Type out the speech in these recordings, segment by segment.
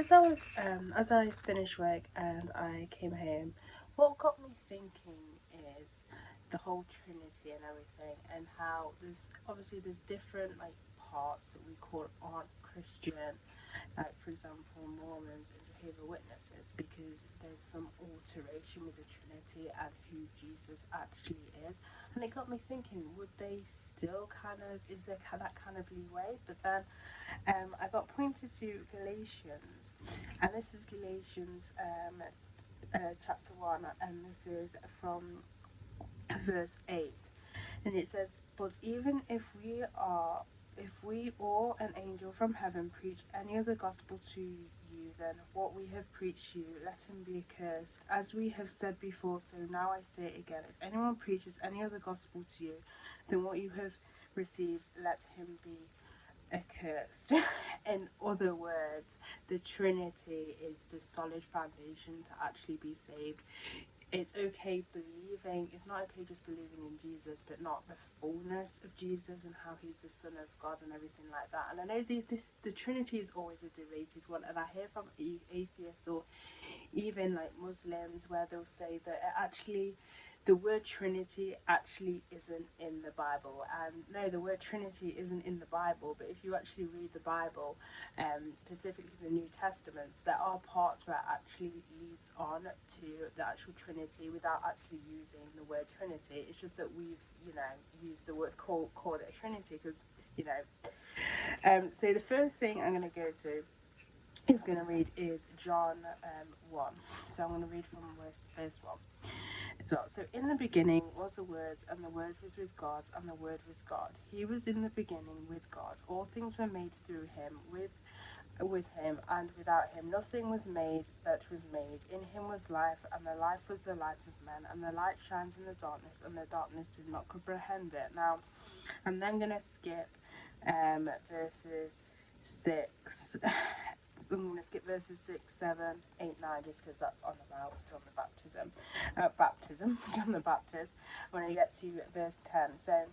As I finished work and I came home, what got me thinking is the whole Trinity and everything, and how there's different like parts that we call aren't Christian, like for example Mormons and Jehovah's Witnesses, because there's some alteration with the Trinity and who Jesus actually is. And it got me thinking, would they still is there that kind of leeway? But then I got pointed to Galatians, and this is Galatians chapter 1, and this is from verse 8. And it says, "But even if we or an angel from heaven preach any other gospel to you than what we have preached you, let him be accursed. As we have said before, so now I say it again. If anyone preaches any other gospel to you than what you have received, let him be accursed." In other words, the Trinity is the solid foundation to actually be saved. It's okay believing, it's not okay just believing in Jesus, but not the fullness of Jesus and how he's the Son of God and everything like that. And I know the Trinity is always a debated one, and I hear from atheists or even like Muslims where they'll say that the word Trinity actually isn't in the Bible. And no, the word Trinity isn't in the Bible, but if you actually read the Bible, specifically the New Testaments, there are parts where it actually leads on to the actual Trinity without actually using the word Trinity. It's just that we've, used the word, call it a Trinity, because, so the first thing I'm going to go to is going to read is John 1. So I'm going to read from verse 1. So in the beginning was the Word, and the Word was with God, and the Word was God. He was in the beginning with God. All things were made through him, with him, and without him nothing was made that was made. In him was life, and the life was the light of men, and the light shines in the darkness, and the darkness did not comprehend it. Now, I'm then going to skip verses 6. I'm going to skip verses 6, 7, 8, 9, just because that's on about John the John the Baptist. When I get to verse 10, so,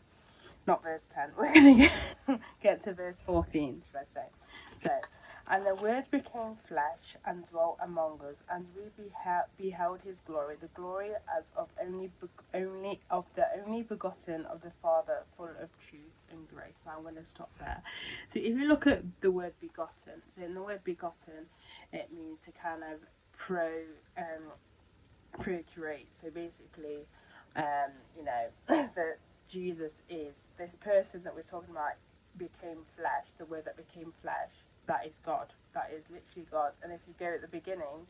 not verse 10, we're going to get to verse 14, should I say. So, "And the Word became flesh and dwelt among us, and we beheld his glory, the glory as of only the only begotten of the Father, full of truth and grace." Now I'm going to stop there. So if you look at the word begotten, so in the word begotten, it means to kind of procreate. So basically, that Jesus is this person that we're talking about became flesh. The word that became flesh, that is God. That is literally God. And if you go at the beginning,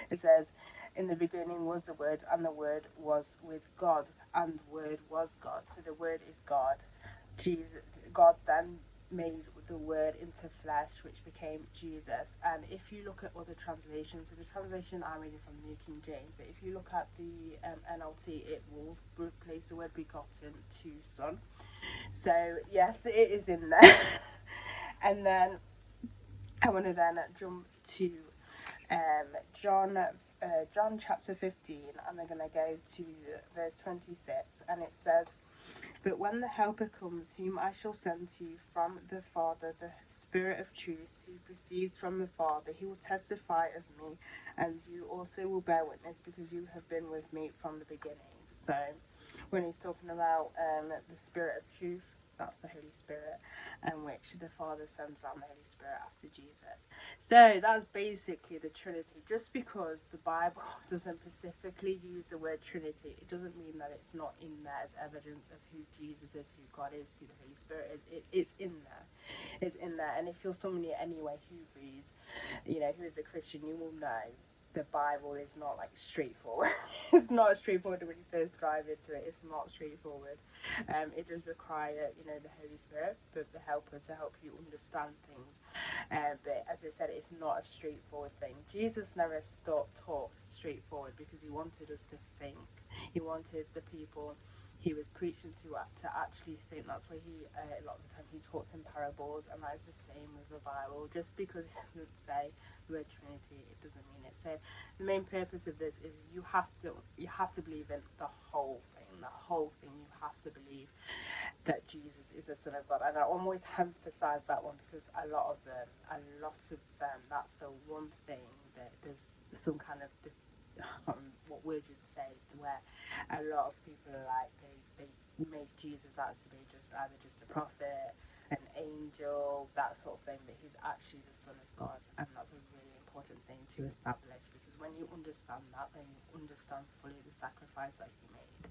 it says, "In the beginning was the Word, and the Word was with God, and the Word was God." So the Word is God. God then made the Word into flesh, which became Jesus. And if you look at other translations, so the translation I'm reading from the New King James, but if you look at the NLT, it will replace the word begotten to son. So yes, it is in there. And then I want to then jump to John chapter 15, and I'm going to go to verse 26, and it says, "But when the Helper comes, whom I shall send to you from the Father, the Spirit of truth, who proceeds from the Father, he will testify of me, and you also will bear witness, because you have been with me from the beginning." So when he's talking about the Spirit of truth, that's the Holy Spirit, and which the Father sends down the Holy Spirit after Jesus. So that's basically the Trinity. Just because the Bible doesn't specifically use the word Trinity, it doesn't mean that it's not in there as evidence of who Jesus is, who God is, who the Holy Spirit is. It's in there. It's in there. And if you're somebody anyway who reads, who is a Christian, you will know the Bible is not like straightforward. It's not straightforward when you first dive into it. It's not straightforward. It does require, the Holy Spirit, but the Helper, to help you understand things. But as I said, it's not a straightforward thing. Jesus never talked straightforward, because he wanted us to think. He wanted the people he was preaching to actually think. That's why he, a lot of the time, he talks in parables, and that is the same with the Bible. Just because it doesn't say the word Trinity, it doesn't mean it. So the main purpose of this is you have to believe in the whole thing. The whole thing. You have to believe that Jesus is the Son of God. And I always emphasize that one because a lot of them, that's the one thing that there's some kind of what word you'd say, where a lot of people are like they make Jesus out to be just either just a prophet, an angel, that sort of thing, but he's actually the Son of God, and that's a really important thing to establish, because when you understand that, then you understand fully the sacrifice that he made.